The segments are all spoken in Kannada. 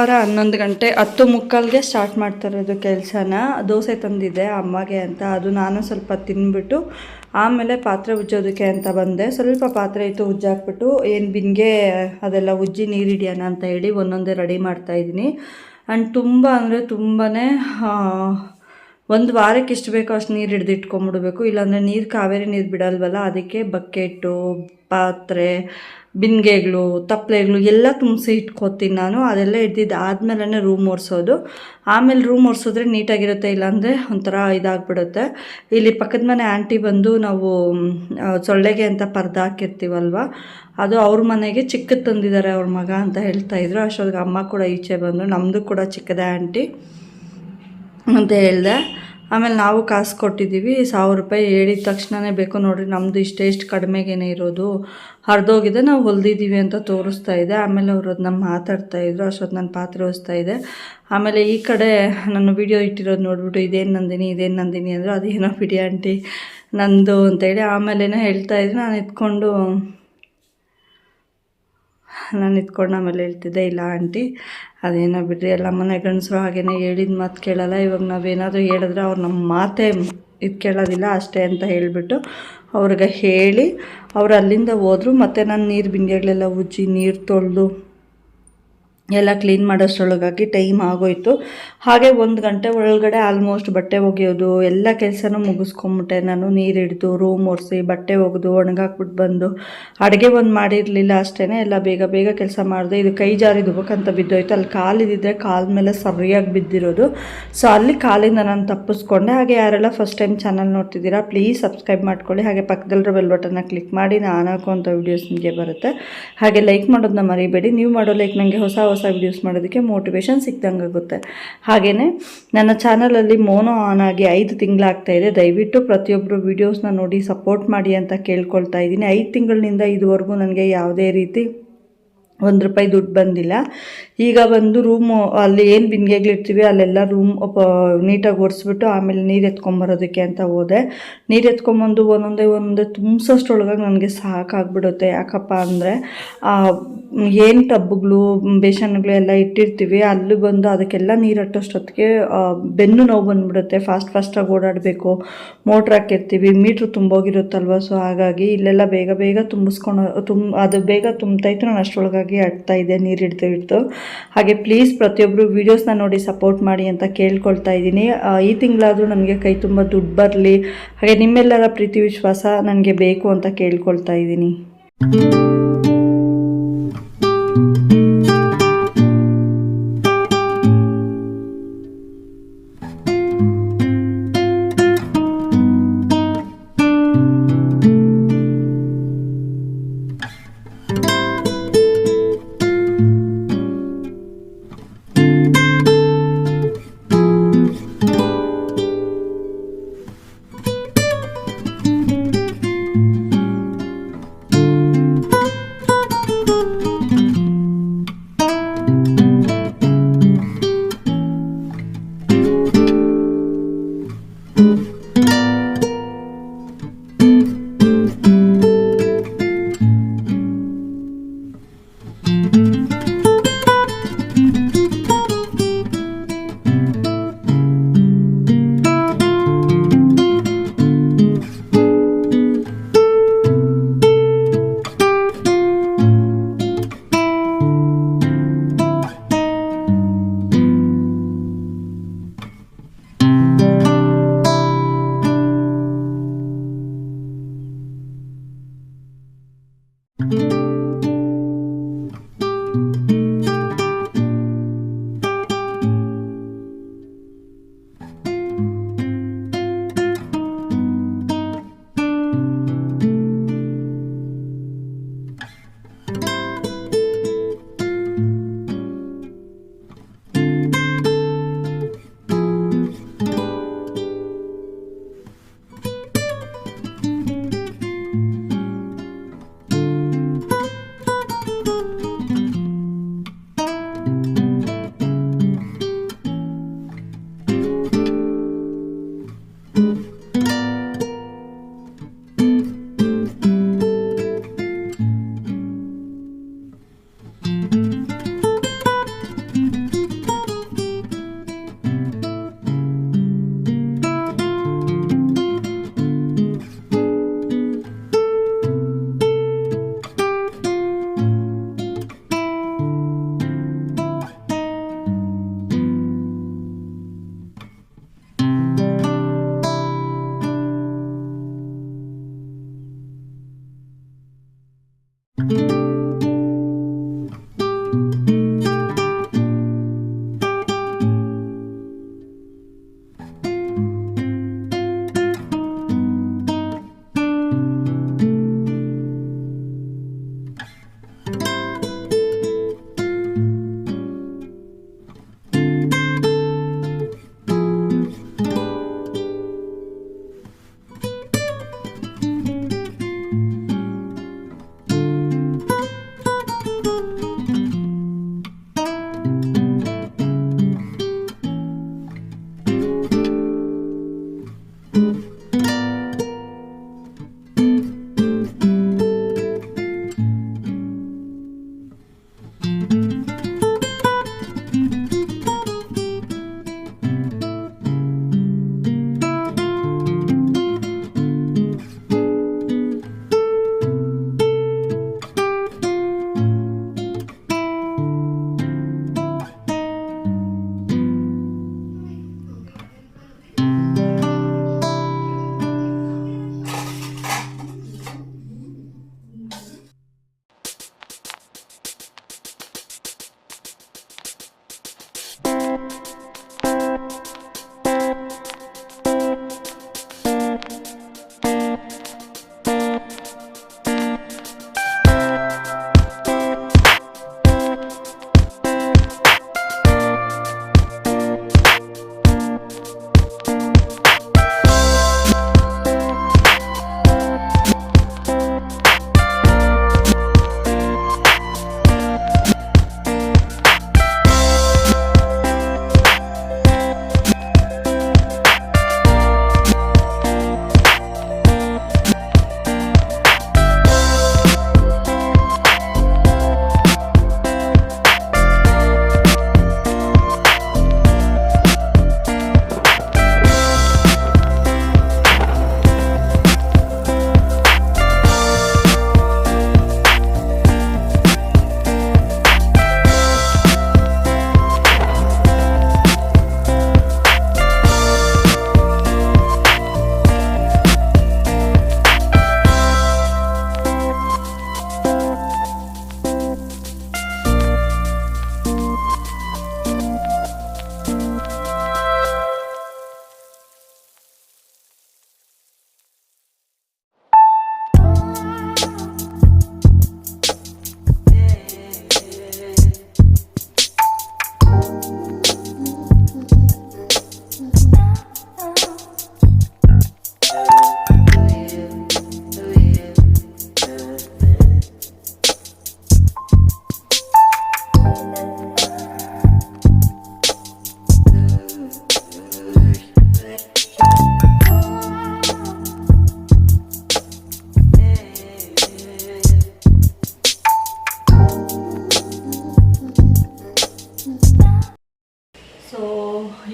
11 ಗಂಟೆ 10:15ಗೆ ಸ್ಟಾರ್ಟ್ ಮಾಡ್ತಾಯಿರೋದು ಕೆಲಸನ. ದೋಸೆ ತಂದಿದ್ದೆ ಅಮ್ಮಗೆ ಅಂತ, ಅದು ನಾನು ಸ್ವಲ್ಪ ತಿಂದ್ಬಿಟ್ಟು ಆಮೇಲೆ ಪಾತ್ರೆ ಉಜ್ಜೋದಕ್ಕೆ ಅಂತ ಬಂದೆ. ಸ್ವಲ್ಪ ಪಾತ್ರೆ ಇತ್ತು, ಉಜ್ಜಾಕ್ಬಿಟ್ಟು ಏನು ಬಿನ್ಗೆ ಅದೆಲ್ಲ ಉಜ್ಜಿ ನೀರು ಹಿಡಿಯೋಣ ಅಂತ ಹೇಳಿ ಒಂದೊಂದೇ ರೆಡಿ ಮಾಡ್ತಾಯಿದ್ದೀನಿ. ಆ್ಯಂಡ್ ತುಂಬ ಅಂದರೆ ತುಂಬಾ ಒಂದು ವಾರಕ್ಕೆ ಎಷ್ಟು ಬೇಕೋ ಅಷ್ಟು ನೀರು ಹಿಡಿದಿಟ್ಕೊಂಬಿಡ್ಬೇಕು, ಇಲ್ಲಾಂದರೆ ನೀರು ಕಾವೇರಿ ನೀರು ಬಿಡಲ್ವಲ್ಲ, ಅದಕ್ಕೆ ಬಕೆಟು, ಪಾತ್ರೆ, ಬಿನ್ಗೆಗಳು, ತಪ್ಪಲೆಗಳು ಎಲ್ಲ ತುಂಬಿಸಿ ಇಟ್ಕೋತೀನಿ ನಾನು. ಅದೆಲ್ಲ ಹಿಡ್ದಿದ್ದು ಆದಮೇಲೆ ರೂಮ್ ಒರೆಸೋದು. ಆಮೇಲೆ ರೂಮ್ ಒರೆಸಿದ್ರೆ ನೀಟಾಗಿರುತ್ತೆ, ಇಲ್ಲಾಂದರೆ ಒಂಥರ ಇದಾಗ್ಬಿಡುತ್ತೆ. ಇಲ್ಲಿ ಪಕ್ಕದ ಮನೆ ಆಂಟಿ ಬಂದು ನಾವು ಸೊಳ್ಳೆಗೆ ಅಂತ ಪರ್ದೆ ಹಾಕಿರ್ತೀವಲ್ವ, ಅದು ಅವ್ರ ಮನೆಗೆ ಚಿಕ್ಕದು ತಂದಿದ್ದಾರೆ ಅವ್ರ ಮಗ ಅಂತ ಹೇಳ್ತಾಯಿದ್ರು. ಅಷ್ಟೊತ್ತಿಗೆ ಅಮ್ಮ ಕೂಡ ಈಚೆ ಬಂದರು. ನಮ್ಮದು ಕೂಡ ಚಿಕ್ಕದೇ ಆಂಟಿ ಅಂತ ಹೇಳಿದೆ. ಆಮೇಲೆ ನಾವು ಕಾಸು ಕೊಟ್ಟಿದ್ದೀವಿ 1000 ರೂಪಾಯಿ. ಹೇಳಿದ ತಕ್ಷಣವೇ ಬೇಕು ನೋಡಿರಿ, ನಮ್ಮದು ಇಷ್ಟು ಕಡಿಮೆಗೇ ಇರೋದು, ಹರಿದೋಗಿದೆ, ನಾವು ಹೊಲ್ದಿದ್ದೀವಿ ಅಂತ ತೋರಿಸ್ತಾ ಇದೆ. ಆಮೇಲೆ ಅವರು ಅದನ್ನ ಮಾತಾಡ್ತಾಯಿದ್ರು. ಅಷ್ಟೊತ್ತು ನಾನು ಪಾತ್ರೆ ಒರೆಸ್ತಾ ಇದ್ದೆ. ಆಮೇಲೆ ಈ ಕಡೆ ನಾನು ವಿಡಿಯೋ ಇಟ್ಟಿರೋದು ನೋಡಿಬಿಟ್ಟು ಇದೇನು ನಂದಿನಿ ಅಂದರು. ಅದೇನೋ ಬಿಡಿ ಆಂಟಿ ನಂದು ಅಂತೇಳಿ ಆಮೇಲೆ ಹೇಳ್ತಾಯಿದ್ರು. ನಾನು ಎತ್ಕೊಂಡು ಆಮೇಲೆ ಹೇಳ್ತಿದ್ದೆ, ಇಲ್ಲ ಆಂಟಿ ಅದೇನೋ ಬಿಡ್ರಿ, ಎಲ್ಲ ಮನೆ ಗಂಡಸರು ಹಾಗೇನೆ ಹೇಳಿದ ಮಾತು ಕೇಳಲ್ಲ. ಇವಾಗ ನಾವೇನಾದರೂ ಹೇಳಿದ್ರೆ ಅವ್ರು ನಮ್ಮ ಮಾತೇ ಇದು ಕೇಳೋದಿಲ್ಲ ಅಷ್ಟೇ ಅಂತ ಹೇಳಿಬಿಟ್ಟು ಅವ್ರಿಗೆ ಹೇಳಿ ಅವ್ರು ಅಲ್ಲಿಂದ ಹೋದರು. ಮತ್ತು ನಾನು ನೀರು ಬಿಂದಿಗೆಗಳೆಲ್ಲ ಉಜ್ಜಿ ನೀರು ತೊಳೆದು ಎಲ್ಲ ಕ್ಲೀನ್ ಮಾಡೋಷ್ಟರೊಳಗಾಗಿ ಟೈಮ್ ಆಗೋಯಿತು. ಹಾಗೆ 1 ಗಂಟೆ ಒಳಗಡೆ ಆಲ್ಮೋಸ್ಟ್ ಬಟ್ಟೆ ಒಗೆಯೋದು ಎಲ್ಲ ಕೆಲಸನೂ ಮುಗಿಸ್ಕೊಂಬಿಟ್ಟೆ ನಾನು. ನೀರು ಹಿಡಿದು ರೂಮ್ ಒರೆಸಿ ಬಟ್ಟೆ ಒಗೆದು ಒಣಗಾಕ್ಬಿಟ್ಟು ಬಂದು ಅಡುಗೆ ಒಂದು ಮಾಡಿರಲಿಲ್ಲ ಅಷ್ಟೇ, ಎಲ್ಲ ಬೇಗ ಕೆಲಸ ಮಾಡಿದೆ. ಇದು ಕೈ ಜಾರಿ ದುಬಕ್ಕಂತ ಬಿದ್ದೋಯ್ತು. ಅಲ್ಲಿ ಕಾಲಿದ್ದಿದ್ರೆ ಕಾಲ ಮೇಲೆ ಸರಿಯಾಗಿ ಬಿದ್ದಿರೋದು. ಸೊ ಅಲ್ಲಿ ಕಾಲಿಂದ ನಾನು ತಪ್ಪಿಸ್ಕೊಂಡೆ. ಹಾಗೆ ಯಾರೆಲ್ಲ ಫಸ್ಟ್ ಟೈಮ್ ಚಾನಲ್ ನೋಡ್ತಿದ್ದೀರಾ ಪ್ಲೀಸ್ ಸಬ್ಸ್ಕ್ರೈಬ್ ಮಾಡ್ಕೊಳ್ಳಿ. ಹಾಗೆ ಪಕ್ಕದಲ್ಲಿರೋ ಬೆಲ್ ಬಟನ್ನ ಕ್ಲಿಕ್ ಮಾಡಿ, ನಾನು ಹಾಕುವಂಥ ವೀಡಿಯೋಸ್ ನಿಮಗೆ ಬರುತ್ತೆ. ಹಾಗೆ ಲೈಕ್ ಮಾಡೋದನ್ನ ಮರಿಬೇಡಿ. ನೀವು ಮಾಡೋ ಲೈಕ್ ನನಗೆ ಹೊಸ ವೀಡಿಯೋಸ್ ಮಾಡೋದಕ್ಕೆ ಮೋಟಿವೇಶನ್ ಸಿಕ್ದಂಗೆ ಆಗುತ್ತೆ. ಹಾಗೆಯೇ ನನ್ನ ಚಾನಲಲ್ಲಿ ಮೋನೋ ಆನ್ ಆಗಿ 5 ತಿಂಗಳಾಗ್ತಾಯಿದೆ. ದಯವಿಟ್ಟು ಪ್ರತಿಯೊಬ್ಬರು ವೀಡಿಯೋಸ್ನ ನೋಡಿ ಸಪೋರ್ಟ್ ಮಾಡಿ ಅಂತ ಕೇಳ್ಕೊಳ್ತಾ ಇದ್ದೀನಿ. 5 ತಿಂಗಳಿನಿಂದ ಇದುವರೆಗೂ ನನಗೆ ಯಾವುದೇ ರೀತಿ 1 ರೂಪಾಯಿ ದುಡ್ಡು ಬಂದಿಲ್ಲ. ಈಗ ಬಂದು ರೂಮು ಅಲ್ಲಿ ಏನು ಬಿನ್ಗೆಗಳಿರ್ತೀವಿ ಅಲ್ಲೆಲ್ಲ ರೂಮ್ ನೀಟಾಗಿ ಒರೆಸ್ಬಿಟ್ಟು ಆಮೇಲೆ ನೀರು ಎತ್ಕೊಂಬರೋದಕ್ಕೆ ಅಂತ ಹೋದೆ. ನೀರು ಎತ್ಕೊಂಬಂದು ಒಂದೊಂದೇ ತುಂಬಿಸೋಷ್ಟ್ರೊಳಗಾಗಿ ನನಗೆ ಸಾಕಾಗ್ಬಿಡುತ್ತೆ. ಯಾಕಪ್ಪ ಅಂದರೆ ಏನು ಟಬ್ಬುಗಳು ಬೇಸನ್ಗಳು ಎಲ್ಲ ಇಟ್ಟಿರ್ತೀವಿ, ಅಲ್ಲಿ ಬಂದು ಅದಕ್ಕೆಲ್ಲ ನೀರು ಹಟ್ಟೋಷ್ಟೊತ್ತಿಗೆ ಬೆನ್ನು ನೋವು ಬಂದುಬಿಡುತ್ತೆ. ಫಾಸ್ಟಾಗಿ ಓಡಾಡಬೇಕು, ಮೋಟ್ರ್ ಹಾಕಿರ್ತೀವಿ, ಮೀಟ್ರ್ ತುಂಬೋಗಿರುತ್ತಲ್ವ. ಸೊ ಹಾಗಾಗಿ ಇಲ್ಲೆಲ್ಲ ಬೇಗ ಅದು ಬೇಗ ತುಂಬ್ತಾಯಿತ್ತು. ನಾನು ಅಷ್ಟರೊಳಗಾಗಿ ಹಟ್ತಾಯಿದ್ದೆ ನೀರು ಹಿಡ್ದು. ಹಾಗೆ ಪ್ಲೀಸ್ ಪ್ರತಿಯೊಬ್ಬರು ವೀಡಿಯೋಸ್ನ ನೋಡಿ ಸಪೋರ್ಟ್ ಮಾಡಿ ಅಂತ ಕೇಳ್ಕೊಳ್ತಾ ಇದ್ದೀನಿ. ಈ ತಿಂಗಳಾದರೂ ನನಗೆ ಕೈ ತುಂಬ ದುಡ್ಡು ಬರಲಿ. ಹಾಗೆ ನಿಮ್ಮೆಲ್ಲರ ಪ್ರೀತಿ ವಿಶ್ವಾಸ ನನಗೆ ಬೇಕು ಅಂತ ಕೇಳ್ಕೊಳ್ತಾ ಇದ್ದೀನಿ.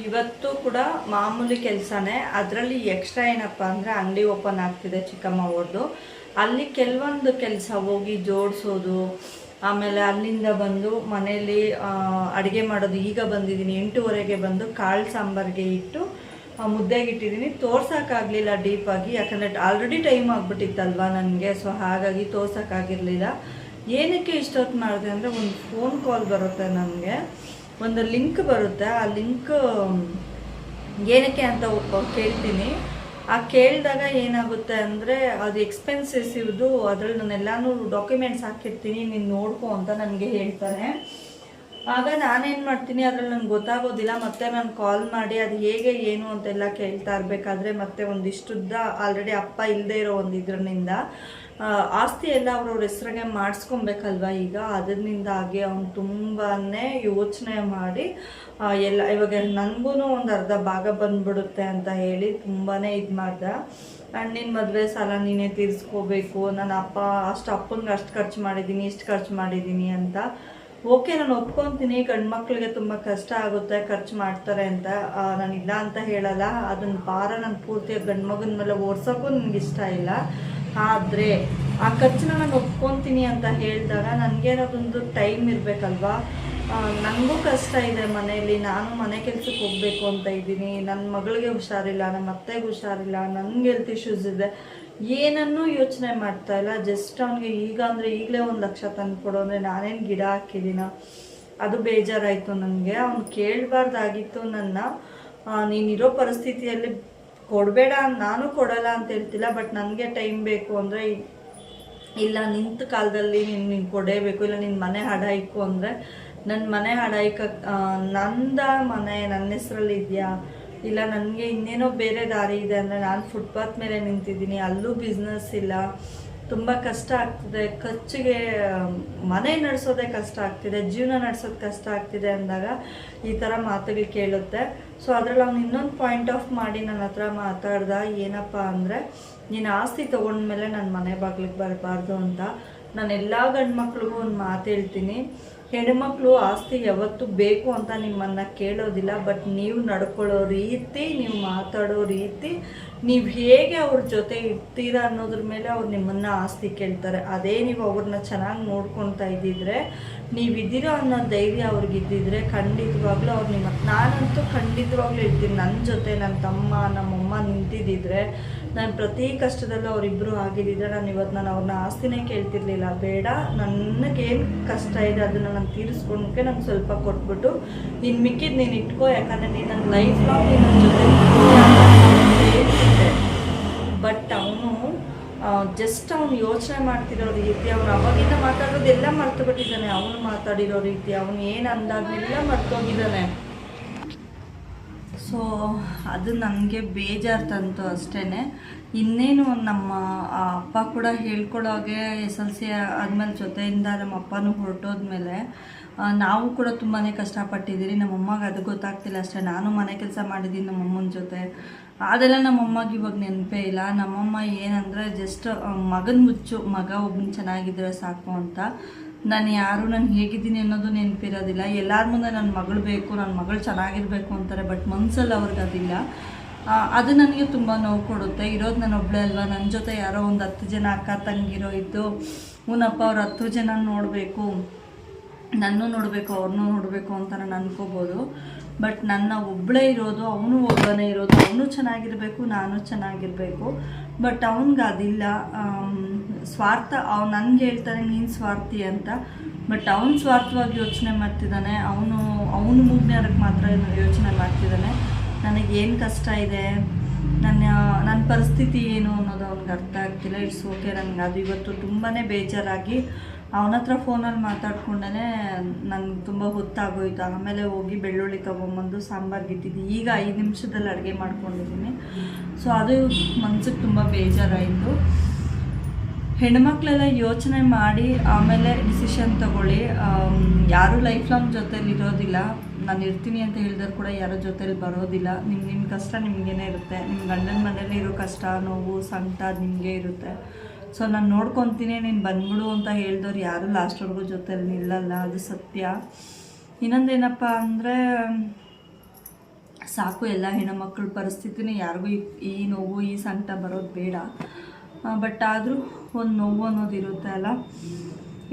ಇವತ್ತು ಕೂಡ ಮಾಮೂಲಿ ಕೆಲಸನೇ. ಅದರಲ್ಲಿ ಎಕ್ಸ್ಟ್ರಾ ಏನಪ್ಪ ಅಂದರೆ ಅಂಗಡಿ ಓಪನ್ ಆಗ್ತಿದೆ ಚಿಕ್ಕಮ್ಮ ಅವ್ರದ್ದು. ಅಲ್ಲಿ ಕೆಲವೊಂದು ಕೆಲಸ ಹೋಗಿ ಜೋಡಿಸೋದು, ಆಮೇಲೆ ಅಲ್ಲಿಂದ ಬಂದು ಮನೆಯಲ್ಲಿ ಅಡುಗೆ ಮಾಡೋದು. ಈಗ ಬಂದಿದ್ದೀನಿ 8:30ಗೆ ಬಂದು ಕಾಳು ಸಾಂಬಾರಿಗೆ ಇಟ್ಟು ಮುದ್ದೆಗೆ ಇಟ್ಟಿದ್ದೀನಿ. ತೋರ್ಸೋಕ್ಕಾಗಲಿಲ್ಲ ಡೀಪಾಗಿ, ಯಾಕಂದರೆ ಆಲ್ರೆಡಿ ಟೈಮ್ ಆಗಿಬಿಟ್ಟಿತ್ತಲ್ವ ನನಗೆ. ಸೊ ಹಾಗಾಗಿ ತೋರ್ಸೋಕ್ಕಾಗಿರಲಿಲ್ಲ. ಏನಕ್ಕೆ ಇಷ್ಟೊತ್ತು ಮಾಡಿದೆ ಅಂದರೆ, ಒಂದು ಫೋನ್ ಕಾಲ್ ಬರುತ್ತೆ ನನಗೆ, ಒಂದು ಲಿಂಕ್ ಬರುತ್ತೆ. ಆ ಲಿಂಕ್ ಏನಕ್ಕೆ ಅಂತ ಕೇಳ್ತೀನಿ. ಆ ಕೇಳಿದಾಗ ಏನಾಗುತ್ತೆ ಅಂದರೆ, ಅದು ಎಕ್ಸ್ಪೆನ್ಸಸ್ ಇರೋದು, ಅದರಲ್ಲಿ ನಾನೆಲ್ಲನೂ ಡಾಕ್ಯುಮೆಂಟ್ಸ್ ಹಾಕಿರ್ತೀನಿ, ನೀನು ನೋಡ್ಕೊ ಅಂತ ನನಗೆ ಹೇಳ್ತಾರೆ. ಆಗ ನಾನೇನು ಮಾಡ್ತೀನಿ, ಅದರಲ್ಲಿ ನನಗೆ ಗೊತ್ತಾಗೋದಿಲ್ಲ. ಮತ್ತೆ ನಾನು ಕಾಲ್ ಮಾಡಿ ಅದು ಹೇಗೆ ಏನು ಅಂತೆಲ್ಲ ಕೇಳ್ತಾ ಇರಬೇಕಾದ್ರೆ ಮತ್ತೆ ಒಂದಿಷ್ಟುದ್ದ ಆಲ್ರೆಡಿ ಅಪ್ಪ ಇಲ್ಲದೆ ಇರೋ ಒಂದು ಇದರಿಂದ ಆಸ್ತಿ ಎಲ್ಲ ಅವ್ರವ್ರ ಹೆಸ್ರಿಗೆ ಮಾಡಿಸ್ಕೊಬೇಕಲ್ವ. ಈಗ ಅದರಿಂದಾಗಿ ಅವ್ನು ತುಂಬಾ ಯೋಚನೆ ಮಾಡಿ ಎಲ್ಲ ಇವಾಗ ನನಗೂ ಒಂದು ಅರ್ಧ ಭಾಗ ಬಂದ್ಬಿಡುತ್ತೆ ಅಂತ ಹೇಳಿ ತುಂಬಾ ಇದು ಮಾಡ್ದೆ. ನಿನ್ನ ಮದುವೆ ಸಾಲ ನೀನೇ ತೀರಿಸ್ಕೋಬೇಕು, ನನ್ನ ಅಪ್ಪ ಅಪ್ಪಂಗೆ ಅಷ್ಟು ಖರ್ಚು ಮಾಡಿದ್ದೀನಿ, ಇಷ್ಟು ಖರ್ಚು ಮಾಡಿದ್ದೀನಿ ಅಂತ. ಓಕೆ, ನಾನು ಒಪ್ಕೊತೀನಿ, ಗಂಡು ಮಕ್ಕಳಿಗೆ ತುಂಬ ಕಷ್ಟ ಆಗುತ್ತೆ, ಖರ್ಚು ಮಾಡ್ತಾರೆ ಅಂತ. ನಾನಿಲ್ಲ ಅಂತ ಹೇಳಲ್ಲ. ಅದನ್ನು ಭಾರ ನಾನು ಪೂರ್ತಿಯಾಗಿ ಗಂಡು ಮಗನ ಮೇಲೆ ಓಡಿಸೋಕ್ಕೂ ನನಗೆ ಇಷ್ಟ ಇಲ್ಲ. ಆದರೆ ಆ ಖರ್ಚನ್ನ ನಾನು ಒಪ್ಕೊತೀನಿ ಅಂತ ಹೇಳಿದಾಗ ನನಗೇನೋದೊಂದು ಟೈಮ್ ಇರಬೇಕಲ್ವಾ. ನನಗೂ ಕಷ್ಟ ಇದೆ ಮನೆಯಲ್ಲಿ, ನಾನು ಮನೆ ಕೆಲಸಕ್ಕೆ ಹೋಗಬೇಕು ಅಂತ ಇದ್ದೀನಿ. ನನ್ನ ಮಗಳಿಗೆ ಹುಷಾರಿಲ್ಲ, ನಮ್ಮ ಅತ್ತೆಗೆ ಹುಷಾರಿಲ್ಲ, ನನಗೆ ಹೆಲ್ತ್ ಇಶ್ಯೂಸ್ ಇದೆ. ಏನನ್ನೂ ಯೋಚನೆ ಮಾಡ್ತಾ ಇಲ್ಲ. ಜಸ್ಟ್ ಅವನಿಗೆ ಈಗ ಅಂದರೆ ಈಗಲೇ 1 ಲಕ್ಷ ತಂದು ಕೊಡು ಅಂದರೆ ನಾನೇನು ಗಿಡ ಹಾಕಿದ್ದೀನ, ಅದು ಬೇಜಾರಾಯಿತು ನನಗೆ. ಅವ್ನು ಕೇಳಬಾರ್ದಾಗಿತ್ತು ನನ್ನ. ನೀನಿರೋ ಪರಿಸ್ಥಿತಿಯಲ್ಲಿ ಕೊಡಬೇಡ, ನಾನು ಕೊಡಲ್ಲ ಅಂತ ಹೇಳ್ತಿಲ್ಲ, ಬಟ್ ನನಗೆ ಟೈಮ್ ಬೇಕು ಅಂದರೆ ಇಲ್ಲ, ನಿಂತ ಕಾಲದಲ್ಲಿ ನೀನು ಕೊಡೇಬೇಕು. ಇಲ್ಲ ನಿನ್ನ ಮನೆ ಹಡ ಇಕ್ಕು ಅಂದರೆ ನನ್ನ ಮನೆ ಹಡ ನಂದ ಮನೆ ನನ್ನ ಹೆಸ್ರಲ್ಲಿ ಇದೆಯಾ, ಇಲ್ಲ ನನಗೆ ಇನ್ನೇನೋ ಬೇರೆ ದಾರಿ ಇದೆ ಅಂದರೆ ನಾನು ಫುಟ್ಪಾತ್ ಮೇಲೆ ನಿಂತಿದ್ದೀನಿ, ಅಲ್ಲೂ ಬಿಸ್ನೆಸ್ ಇಲ್ಲ, ತುಂಬ ಕಷ್ಟ ಆಗ್ತಿದೆ, ಖರ್ಚಿಗೆ ಮನೆ ನಡೆಸೋದೇ ಕಷ್ಟ ಆಗ್ತಿದೆ, ಜೀವನ ನಡೆಸೋದು ಕಷ್ಟ ಆಗ್ತಿದೆ ಅಂದಾಗ ಈ ಥರ ಮಾತುಗಳು ಕೇಳುತ್ತೆ. ಸೊ ಅದರಲ್ಲಿ ಅವ್ನು ಇನ್ನೊಂದು ಪಾಯಿಂಟ್ ಆಫ್ ಮಾಡಿ ನನ್ನ ಹತ್ರ ಮಾತಾಡ್ದ. ಏನಪ್ಪ ಅಂದರೆ, ನೀನು ಆಸ್ತಿ ತೊಗೊಂಡ್ಮೇಲೆ ನನ್ನ ಮನೆ ಬಾಗಿಲಿಗೆ ಬರಬಾರ್ದು ಅಂತ. ನಾನು ಎಲ್ಲ ಗಂಡು ಮಕ್ಳಿಗೂ ಒಂದು ಮಾತು ಹೇಳ್ತೀನಿ, ಹೆಣ್ಮಕ್ಳು ಆಸ್ತಿ ಯಾವತ್ತೂ ಬೇಕು ಅಂತ ನಿಮ್ಮನ್ನು ಕೇಳೋದಿಲ್ಲ, ಬಟ್ ನೀವು ನಡ್ಕೊಳ್ಳೋ ರೀತಿ, ನೀವು ಮಾತಾಡೋ ರೀತಿ, ನೀವು ಹೇಗೆ ಅವ್ರ ಜೊತೆ ಇರ್ತೀರಾ ಅನ್ನೋದ್ರ ಮೇಲೆ ಅವ್ರು ನಿಮ್ಮನ್ನು ಆಸ್ತಿ ಕೇಳ್ತಾರೆ. ಅದೇ ನೀವು ಅವ್ರನ್ನ ಚೆನ್ನಾಗಿ ನೋಡ್ಕೊತಾ ಇದ್ದಿದ್ರೆ, ನೀವಿದ್ದೀರೋ ಅನ್ನೋ ಧೈರ್ಯ ಅವ್ರಿಗಿದ್ದಿದ್ರೆ ಖಂಡಿತವಾಗ್ಲೂ ನಾನಂತೂ ಖಂಡಿತವಾಗ್ಲೂ ಇರ್ತೀನಿ. ನನ್ನ ಜೊತೆ ನನ್ನ ತಮ್ಮ ನಮ್ಮಮ್ಮ ನಿಂತಿದ್ದಿದ್ರೆ ನಾನು ಪ್ರತಿ ಕಷ್ಟದಲ್ಲೂ ಅವರಿಬ್ಬರು ಆಗಿದ್ದಿದ್ರೆ ನಾನು ಇವತ್ತು ನಾನು ಅವ್ರನ್ನ ಆಸ್ತಿನೇ ಕೇಳ್ತಿರ್ಲಿಲ್ಲ. ಬೇಡ, ನನಗೇನು ಕಷ್ಟ ಇದೆ ಅದನ್ನು ನಾನು ತೀರಿಸ್ಕೊಂಡ್ಕೆ ನಾನು ಸ್ವಲ್ಪ ಕೊಟ್ಬಿಟ್ಟು ಇನ್ನು ಮಿಕ್ಕಿದ್ದು ನೀನು ಇಟ್ಕೋ, ಯಾಕಂದರೆ ನೀನು ನನ್ನ ಲೈಫ್ ಲಾಂಗ್ ನೀನು ನನ್ನ ಜೊತೆ ಹೇಳ್ತಿದ್ದೆ. ಬಟ್ ಅವನು ಜಸ್ಟ್ ಅವನು ಯೋಚನೆ ಮಾಡ್ತಿರೋ ರೀತಿ, ಅವನು ಅವಾಗಿಂದ ಮಾತಾಡೋದೆಲ್ಲ ಮರ್ತುಬಿಟ್ಟಿದ್ದಾನೆ. ಅವನು ಮಾತಾಡಿರೋ ರೀತಿ, ಅವನು ಏನು ಅಂದಾಗಲೆಲ್ಲ ಮರ್ತೋಗಿದ್ದಾನೆ. ಸೊ ಅದು ನನಗೆ ಬೇಜಾರು ತಂತು ಅಷ್ಟೇ. ಇನ್ನೇನು ನಮ್ಮ ಅಪ್ಪ ಕೂಡ ಹೇಳ್ಕೊಡೋಗೆ SLC ಆದಮೇಲೆ ಜೊತೆಯಿಂದ ನಮ್ಮ ಅಪ್ಪನೂ ಹೊರಟೋದ್ಮೇಲೆ ನಾವು ಕೂಡ ತುಂಬಾ ಕಷ್ಟಪಟ್ಟಿದ್ದೀರಿ. ನಮ್ಮಮ್ಮಗೆ ಅದು ಗೊತ್ತಾಗ್ತಿಲ್ಲ ಅಷ್ಟೇ. ನಾನು ಮನೆ ಕೆಲಸ ಮಾಡಿದ್ದೀನಿ ನಮ್ಮಮ್ಮನ ಜೊತೆ, ಅದೆಲ್ಲ ನಮ್ಮಮ್ಮಗೆ ಇವಾಗ ನೆನಪೇ ಇಲ್ಲ. ನಮ್ಮಮ್ಮ ಏನಂದರೆ ಜಸ್ಟ್ ಮಗನ ಹುಚ್ಚು, ಮಗ ಒಬ್ಬನ ಚೆನ್ನಾಗಿದ್ದರೆ ಸಾಕು ಅಂತ. ನಾನು ಹೇಗಿದ್ದೀನಿ ಅನ್ನೋದು ನೆನಪಿರೋದಿಲ್ಲ. ಎಲ್ಲರ ಮುಂದೆ ನನ್ನ ಮಗಳು ಬೇಕು, ನನ್ನ ಮಗಳು ಚೆನ್ನಾಗಿರಬೇಕು ಅಂತಾರೆ, ಬಟ್ ಮನಸ್ಸಲ್ಲಿ ಅವ್ರಿಗೆ ಅದಿಲ್ಲ. ಅದು ನನಗೆ ತುಂಬ ನೋವು ಕೊಡುತ್ತೆ. ಇರೋದು ನಾನು ಒಬ್ಬಳೇ ಅಲ್ವಾ, ನನ್ನ ಜೊತೆ ಯಾರೋ ಒಂದು 10 ಜನ ಅಕ್ಕ ತಂಗಿರೋ ಇದ್ದು ಹೂನಪ್ಪ ಅವ್ರು 10 ಜನ ನೋಡಬೇಕು, ನನ್ನೂ ನೋಡಬೇಕು, ಅವ್ರನ್ನೂ ನೋಡಬೇಕು ಅಂತ ನಾನು ಅನ್ಕೋಬೋದು. ಬಟ್ ನನ್ನ ಒಬ್ಬಳೇ ಇರೋದು, ಅವನು ಒಬ್ಬನೇ ಇರೋದು, ಅವನು ಚೆನ್ನಾಗಿರಬೇಕು, ನಾನು ಚೆನ್ನಾಗಿರಬೇಕು. ಬಟ್ ಅವನಿಗೆ ಅದಿಲ್ಲ. ಸ್ವಾರ್ಥ, ಅವ್ನು ನನಗೆ ಹೇಳ್ತಾನೆ ನೀನು ಸ್ವಾರ್ಥಿ ಅಂತ. ಬಟ್ ಅವನು ಸ್ವಾರ್ಥವಾಗಿ ಯೋಚನೆ ಮಾಡ್ತಿದ್ದಾನೆ. ಅವನು ಮೂಗ್ನೇರಕ್ಕೆ ಮಾತ್ರ ಯೋಚನೆ ಮಾಡ್ತಿದ್ದಾನೆ. ನನಗೇನು ಕಷ್ಟ ಇದೆ, ನನ್ನ ಪರಿಸ್ಥಿತಿ ಏನು ಅನ್ನೋದು ಅವ್ನಿಗೆ ಅರ್ಥ ಆಗ್ತಿಲ್ಲ. It's okay. ನನಗೆ ಅದು ಇವತ್ತು ತುಂಬಾ ಬೇಜಾರಾಗಿ ಅವನ ಹತ್ರ ಫೋನಲ್ಲಿ ಮಾತಾಡ್ಕೊಂಡೇ ನನಗೆ ತುಂಬ ಹೊತ್ತಾಗೋಯ್ತು. ಆಮೇಲೆ ಹೋಗಿ ಬೆಳ್ಳುಳ್ಳಿ ತೊಗೊಂಬಂದು ಸಾಂಬಾರ್ಗೆ ಇಟ್ಟಿದ್ದು. ಈಗ 5 ನಿಮಿಷದಲ್ಲಿ ಅಡುಗೆ ಮಾಡ್ಕೊಂಡಿದ್ದೀನಿ. ಸೊ ಅದು ಮನ್ಸಿಗೆ ತುಂಬ ಬೇಜಾರಾಯಿತು. ಹೆಣ್ಮಕ್ಳೆಲ್ಲ ಯೋಚನೆ ಮಾಡಿ ಆಮೇಲೆ ಡಿಸಿಷನ್ ತೊಗೊಳ್ಳಿ. ಯಾರೂ ಲೈಫ್ ಲಾಂಗ್ ಜೊತೇಲಿ ಇರೋದಿಲ್ಲ. ನಾನು ಇರ್ತೀನಿ ಅಂತ ಹೇಳಿದ್ರು ಕೂಡ ಯಾರೋ ಜೊತೇಲಿ ಬರೋದಿಲ್ಲ. ನಿಮ್ಮ ಕಷ್ಟ ನಿಮಗೇನೆ ಇರುತ್ತೆ. ನಿಮ್ಮ ಗಂಡನ ಮನೇಲಿ ಇರೋ ಕಷ್ಟ, ನೋವು, ಸಂಕಟ ಅದು ನಿಮಗೆ ಇರುತ್ತೆ. ಸೊ ನಾನು ನೋಡ್ಕೊತೀನಿ, ನೀನು ಬಂದ್ಬಿಡು ಅಂತ ಹೇಳಿದವ್ರು ಯಾರೂ ಲಾಸ್ಟ್ವರೆಗೂ ಜೊತೇಲಿ ನಿಲ್ಲಲ್ಲ, ಅದು ಸತ್ಯ. ಇನ್ನೊಂದೇನಪ್ಪ ಅಂದರೆ, ಸಾಕು ಎಲ್ಲ ಹೆಣ್ಣುಮಕ್ಳ ಪರಿಸ್ಥಿತಿನೇ ಯಾರಿಗೂ ಈ ನೋವು ಈ ಸಂಕಟ ಬರೋದು ಬೇಡ. ಬಟ್ ಆದರೂ ಒಂದು ನೋವು ಅನ್ನೋದು ಇರುತ್ತೆ ಅಲ್ಲ.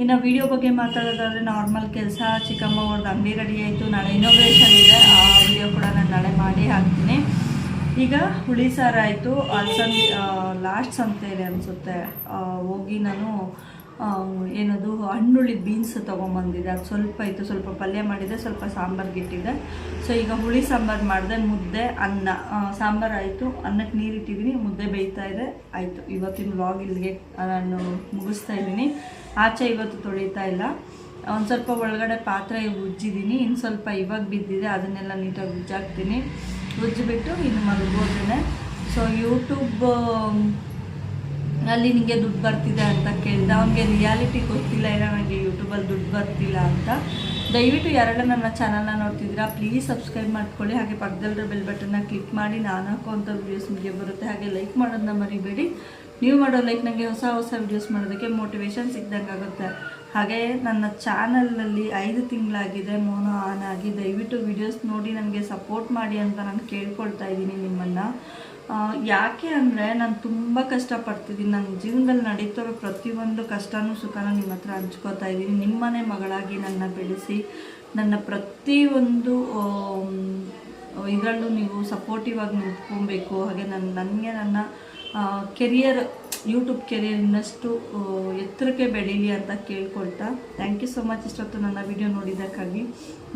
ಇನ್ನು ವೀಡಿಯೋ ಬಗ್ಗೆ ಮಾತಾಡೋದಾದರೆ, ನಾರ್ಮಲ್ ಕೆಲಸ, ಚಿಕ್ಕಮ್ಮ ಅವ್ರದ್ದು ಅಂಗಡಿ ರೆಡಿ ಆಯಿತು. ನಾಳೆ ಇನೋಗ್ರೇಷನ್ ಇದೆ, ಆ ವಿಡಿಯೋ ಕೂಡ ನಾನು ನಾಳೆ ಮಾಡಿ ಹಾಕ್ತೀನಿ. ಈಗ ಹುಳಿ ಸಾರು ಆಯಿತು. ಲಾಸ್ಟ್ ಸಂತೆ ಇದೆ ಅನಿಸುತ್ತೆ, ಹೋಗಿ ನಾನು ಏನದು ಹಣ್ಣುಳ್ಳಿ ಬೀನ್ಸ್ ತೊಗೊಂಬಂದಿದ್ದೆ. ಅದು ಸ್ವಲ್ಪ ಇತ್ತು, ಸ್ವಲ್ಪ ಪಲ್ಯ ಮಾಡಿದೆ, ಸ್ವಲ್ಪ ಸಾಂಬಾರ್ಗೆ ಇಟ್ಟಿದ್ದೆ. ಸೊ ಈಗ ಹುಳಿ ಸಾಂಬಾರು ಮಾಡಿದೆ, ಮುದ್ದೆ, ಅನ್ನ. ಸಾಂಬಾರು ಆಯಿತು, ಅನ್ನಕ್ಕೆ ನೀರಿಟ್ಟಿದ್ದೀನಿ, ಮುದ್ದೆ ಬೇಯ್ತಾ ಇದೆ. ಆಯಿತು, ಇವತ್ತಿನ ವ್ಲಾಗ್ ಇಲ್ಲಿಗೆ ನಾನು ಮುಗಿಸ್ತಾ ಇದ್ದೀನಿ. ಆಚೆ ಇವತ್ತು ತೊಳಿತಾ ಇಲ್ಲ. ಒಂದು ಸ್ವಲ್ಪ ಒಳಗಡೆ ಪಾತ್ರೆ ಉಜ್ಜಿದ್ದೀನಿ, ಇನ್ನು ಸ್ವಲ್ಪ ಇವಾಗ ಬಿದ್ದಿದೆ, ಅದನ್ನೆಲ್ಲ ನೀಟಾಗಿ ಉಜ್ಜಾಕ್ತೀನಿ. ಉಜ್ಜಿಬಿಟ್ಟು ಇನ್ನು ಮಲಗೋದೇನೆ. ಸೊ ಯೂಟ್ಯೂಬ್ ಅಲ್ಲಿ ನಿಮಗೆ ದುಡ್ಡು ಬರ್ತಿದೆ ಅಂತ ಕೇಳಿದೆ. ಅವನಿಗೆ ರಿಯಾಲಿಟಿ ಗೊತ್ತಿಲ್ಲ, ಏನೋ ನನಗೆ ಯೂಟ್ಯೂಬಲ್ಲಿ ದುಡ್ಡು ಬರ್ತಿಲ್ಲ ಅಂತ. ದಯವಿಟ್ಟು ಯಾರೆಲ್ಲ ನನ್ನ ಚಾನಲ್ನ ನೋಡ್ತಿದ್ದೀರಾ ಪ್ಲೀಸ್ ಸಬ್ಸ್ಕ್ರೈಬ್ ಮಾಡ್ಕೊಳ್ಳಿ. ಹಾಗೆ ಪಕ್ಕದಲ್ಲಿರೋ ಬೆಲ್ ಬಟನ್ನ ಕ್ಲಿಕ್ ಮಾಡಿ, ನಾನು ಹಾಕುವಂಥ ವೀಡಿಯೋಸ್ ನಿಮಗೆ ಬರುತ್ತೆ. ಹಾಗೆ ಲೈಕ್ ಮಾಡೋದನ್ನ ಮರಿಬೇಡಿ. ನೀವು ಮಾಡೋ ಲೈಕ್ ನನಗೆ ಹೊಸ ವೀಡಿಯೋಸ್ ಮಾಡೋದಕ್ಕೆ ಮೋಟಿವೇಶನ್ ಸಿಕ್ದಂಗೆ ಆಗುತ್ತೆ. ಹಾಗೆ ನನ್ನ ಚಾನಲಲ್ಲಿ 5 ತಿಂಗಳಾಗಿದೆ ಮೋನೋ ಆನ್ ಆಗಿ. ದಯವಿಟ್ಟು ವೀಡಿಯೋಸ್ ನೋಡಿ ನನಗೆ ಸಪೋರ್ಟ್ ಮಾಡಿ ಅಂತ ನಾನು ಕೇಳ್ಕೊಳ್ತಾ ಇದ್ದೀನಿ ನಿಮ್ಮನ್ನು. ಯಾಕೆ ಅಂದರೆ ನಾನು ತುಂಬ ಕಷ್ಟಪಡ್ತಿದ್ದೀನಿ. ನನ್ನ ಜೀವನದಲ್ಲಿ ನಡೀತಿರೋ ಪ್ರತಿಯೊಂದು ಕಷ್ಟನೂ ಸುಖನೂ ನಿಮ್ಮ ಹತ್ರ ಹಂಚ್ಕೋತಾ ಇದ್ದೀನಿ. ನಿಮ್ಮನೆ ಮಗಳಾಗಿ ನನ್ನ ಬೆಳೆಸಿ, ನನ್ನ ಪ್ರತಿಯೊಂದು ಇದರಲ್ಲೂ ನೀವು ಸಪೋರ್ಟಿವ್ ಆಗಿ ನಿಂತ್ಕೊಬೇಕು. ಹಾಗೆ ನನಗೆ ನನ್ನ ಕೆರಿಯರ್, ಯೂಟ್ಯೂಬ್ ಕೆರಿಯರ್ ಇನ್ನಷ್ಟು ಎತ್ತರಕ್ಕೆ ಬೆಳೀಲಿ ಅಂತ ಕೇಳ್ಕೊಳ್ತಾ, ಥ್ಯಾಂಕ್ ಯು ಸೊ ಮಚ್ ಇಷ್ಟೊತ್ತು ನನ್ನ ವಿಡಿಯೋ ನೋಡಿದ್ದಕ್ಕಾಗಿ.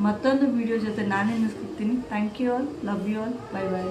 ಮತ್ತೊಂದು ವಿಡಿಯೋ ಜೊತೆ ನಾನೇನು ಸಿಗ್ತೀನಿ. Thank you all, love you all, bye by.